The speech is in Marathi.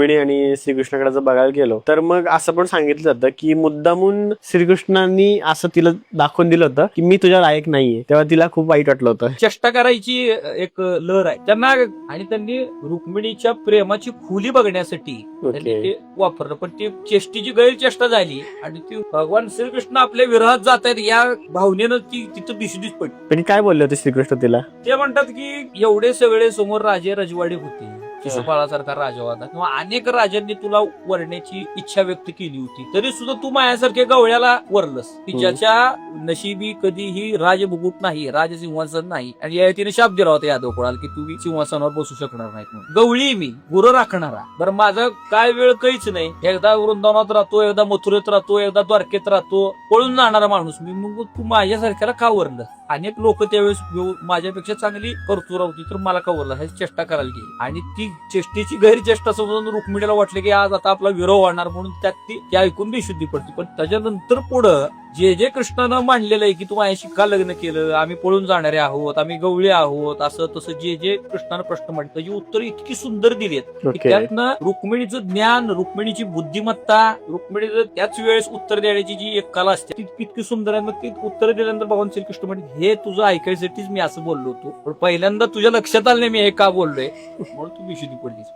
रुक्मिणी आणि श्रीकृष्णाकडे जर बघायला गेलो तर मग असं पण सांगितलं जातं की मुद्दामून श्रीकृष्णांनी असं तिला दाखवून दिलं होतं की मी तुझ्या लायक नाहीये, तेव्हा तिला खूप वाईट वाटलं होतं. चेष्टा करायची एक लहर आहे त्यांना, आणि त्यांनी रुक्मिणीच्या प्रेमाची खुली बघण्यासाठी त्यांनी ते वापरलं. पण ती चेष्टीची गैरचेष्टा झाली आणि ती भगवान श्रीकृष्ण आपल्या विरहात जात आहेत या भावनेनं ती तिथं दिसलीच पडली. पण काय बोलले होते श्रीकृष्ण तिला? ते म्हणतात की एवढे सगळे समोर राजे रजवाडे होते, शिशुपाळासारखा राजा होता किंवा अनेक राजांनी तुला वरण्याची इच्छा व्यक्त केली होती, तरी सुद्धा तू माझ्यासारख्या गवळ्याला वरलस की ज्याच्या नशिबी कधीही राजमुकुट नाही, राजसिंहासन नाही, आणि या तिने शाप दिला होता यादव कुळाला की तू सिंहासनावर बसू शकणार नाही म्हणून. गवळी मी गुरु राखणारा, बरं माझा काय वेळ काहीच नाही, एकदा वृंदावनात राहतो, एकदा मथुरेत राहतो, एकदा द्वारकेत राहतो, पळून जाणारा माणूस मी. मग तू माझ्यासारख्याला का वरलस? अनेक लोक त्यावेळेस माझ्यापेक्षा चांगली कर्तुरा होती तर मला का वरला, हे चेष्टा करायला गेली. आणि ती चेष्टेची गैरचेष्टा समजून रुक्मिणीला वाटले की आज आता आपला विरोह होणार, म्हणून त्यात ती ऐकून बेशुद्धी पडते. पण त्याच्यानंतर पुढं जे जे कृष्णानं मांडलेलं आहे की तू माझ्याशी का लग्न केलं, आम्ही पळून जाणारे आहोत, आम्ही गवळी आहोत, असं तसं जे जे कृष्णानं प्रश्न मांडलं त्याची उत्तर इतकी सुंदर दिली आहेत की त्यातनं रुक्मिणीचं ज्ञान, रुक्मिणीची बुद्धिमत्ता, रुक्मिणीचं त्याच वेळेस उत्तर देण्याची जी एक कला असते ती इतकी सुंदर आहे. मग ती उत्तर दिल्यानंतर भगवान श्रीकृष्ण म्हणजे हे तुझं ऐकायसाठीच मी असं बोललो होतो, पण पहिल्यांदा तुझ्या लक्षात आलं नाही मी हे का बोललोय, म्हणून तू बेशुद्धी पडलीस.